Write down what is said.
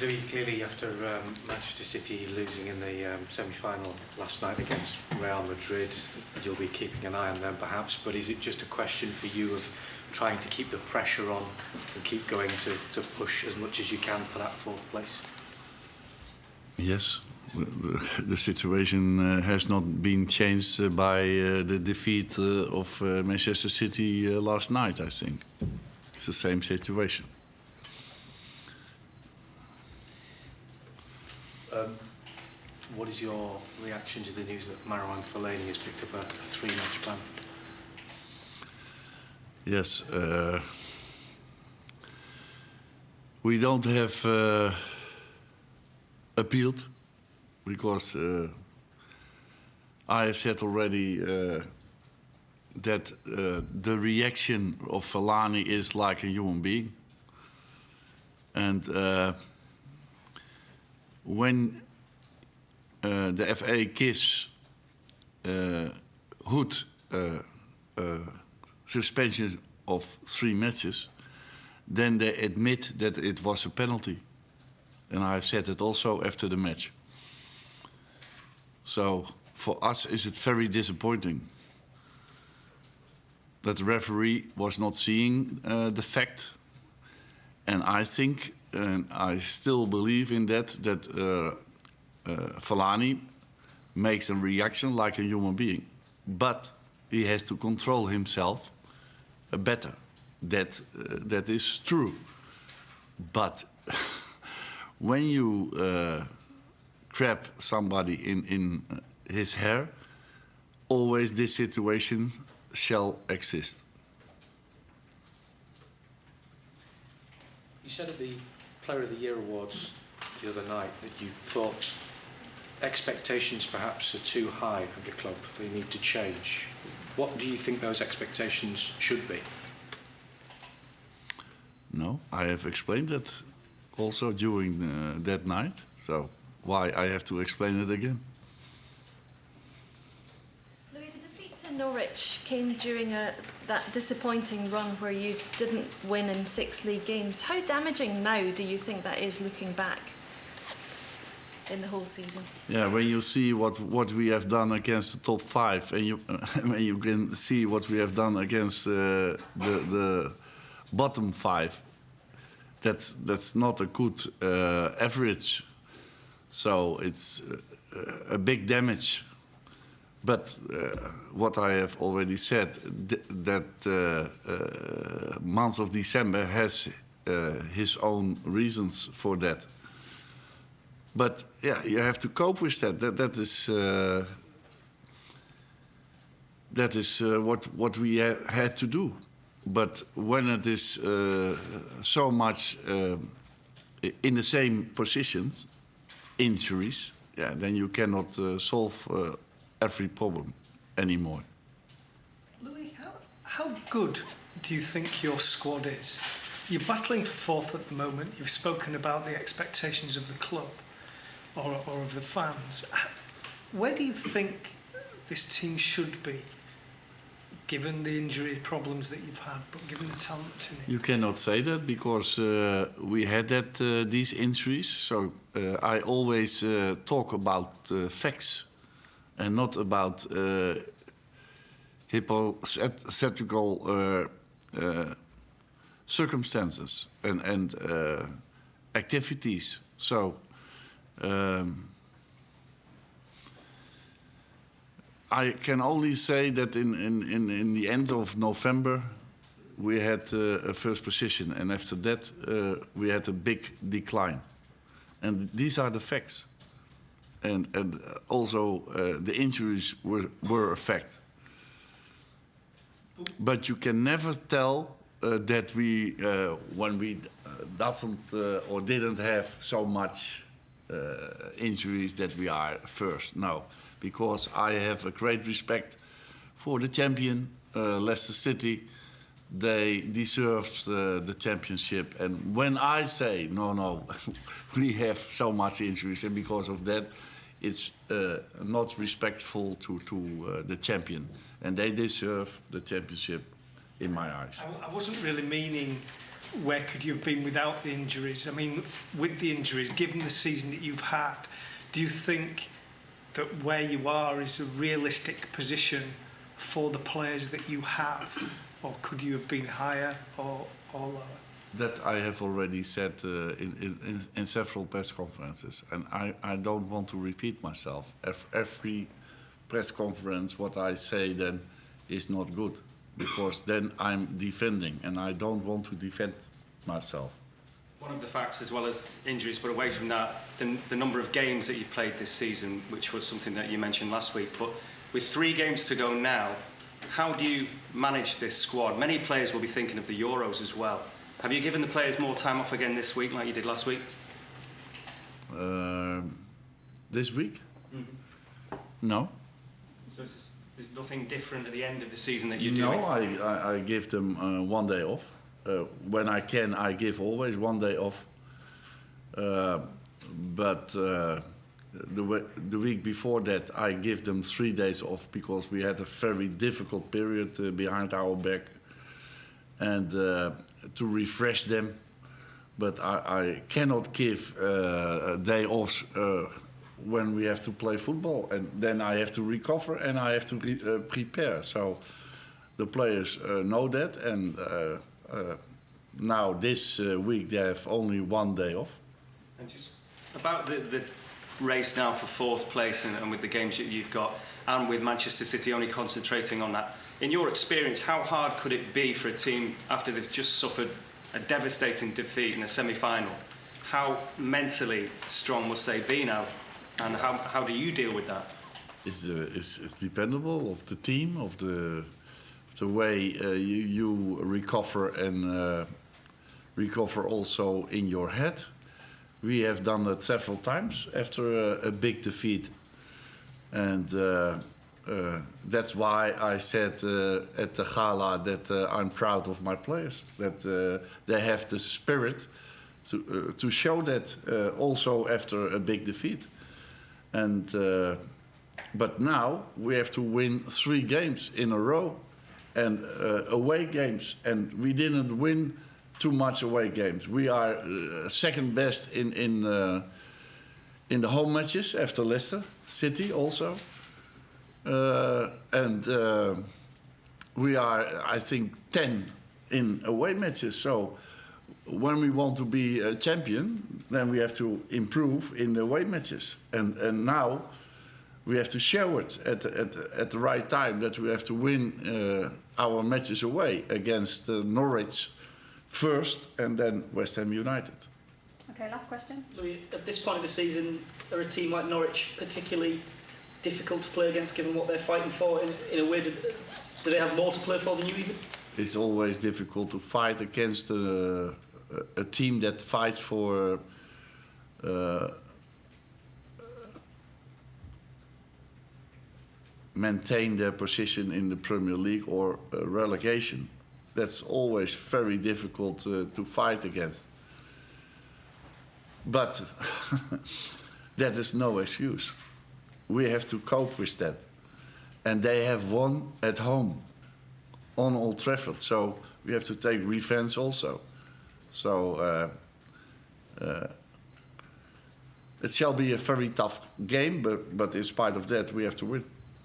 Louis, clearly after Manchester City losing in the semi-final last night against Real Madrid, you'll be keeping an eye on them perhaps, but is it just a question for you of trying to keep the pressure on and keep going to push as much as you can for that fourth place? Yes, the situation has not been changed by the defeat of Manchester City last night, I think. It's the same situation. What is your reaction to the news that Marouane Fellaini has picked up a three-match ban? Yes, we don't have appealed because I have said already that the reaction of Fellaini is like a human being, and when the FA gives Hood suspension of 3 matches, then they admit that it was a penalty. And I've said it also after the match. So for us, is it very disappointing that the referee was not seeing the fact. And I think, and I still believe in that Fellaini makes a reaction like a human being. But he has to control himself better. That is true. But when you grab somebody in his hair, always this situation shall exist. You said at the Player of the Year Awards the other night that you thought expectations perhaps are too high at the club. They need to change. What do you think those expectations should be? No, I have explained that also during that night. So why I have to explain it again? Louis, the defeat to Norwich came during that disappointing run where you didn't win in 6 league games. How damaging now do you think that is looking back in the whole season? Yeah, when you see what we have done against the top 5, and you when you can see what we have done against the bottom 5, that's not a good average. So it's a big damage. But what I have already said, that month of December has his own reasons for that. But yeah, you have to cope with that. That is what we had to do. But when it is so much in the same positions, injuries, yeah, then you cannot solve every problem anymore. Louis, how good do you think your squad is? You're battling for 4th at the moment. You've spoken about the expectations of the club or of the fans. Where do you think this team should be, given the injury problems that you've had, but given the talent that's in it? You cannot say that because we had these injuries. So I always talk about facts and not about hypothetical circumstances and activities. So I can only say that in the end of November we had a first position, and after that we had a big decline. And these are the facts. And also the injuries were a fact. But you can never tell that we, when we doesn't or didn't have so much injuries, that we are first. No, because I have a great respect for the champion, Leicester City. They deserved the championship. And when I say, no, we have so much injuries, and because of that, it's not respectful to the champion. And they deserve the championship in my eyes. I wasn't really meaning where could you have been without the injuries? I mean, with the injuries, given the season that you've had, do you think that where you are is a realistic position for the players that you have, or could you have been higher or lower? That I have already said in several press conferences, and I don't want to repeat myself. Every press conference, what I say then is not good, because then I'm defending, and I don't want to defend myself. One of the facts, as well as injuries, but away from that, the number of games that you've played this season, which was something that you mentioned last week. But with 3 games to go now, how do you manage this squad? Many players will be thinking of the Euros as well. Have you given the players more time off again this week, like you did last week? This week? Mm-hmm. No. So there's nothing different at the end of the season that you're doing? No, I give them 1 day off. When I can, I give always 1 day off. But the week before that, I give them 3 days off, because we had a very difficult period behind our back, and to refresh them. But I cannot give a day off when we have to play football, and then I have to recover and I have to prepare. So the players know that, and now this week they have only 1 day off. And just about the race now for 4th place, and with the games that you've got, and with Manchester City only concentrating on that, in your experience, how hard could it be for a team after they've just suffered a devastating defeat in a semi-final? How mentally strong must they be now, and how do you deal with that? It's dependable of the team, of the way you recover, and recover also in your head. We have done that several times after a big defeat, and that's why I said at the gala that I'm proud of my players, that they have the spirit to show that also after a big defeat. And but now we have to win 3 games in a row, and away games, and we didn't win too much away games. We are second best in the home matches after Leicester City also, and we are, I think, 10 in away matches. So when we want to be a champion, then we have to improve in the away matches, and now we have to show it at the right time, that we have to win our matches away against Norwich first, and then West Ham United. Okay, last question. Louis, at this point of the season, are a team like Norwich particularly difficult to play against, given what they're fighting for? In a way, do they have more to play for than you even? It's always difficult to fight against a team that fights for maintain their position in the Premier League or relegation. That's always very difficult to fight against. But that is no excuse. We have to cope with that. And they have won at home on Old Trafford, so we have to take revenge also. So it shall be a very tough game, but in spite of that, we have to win.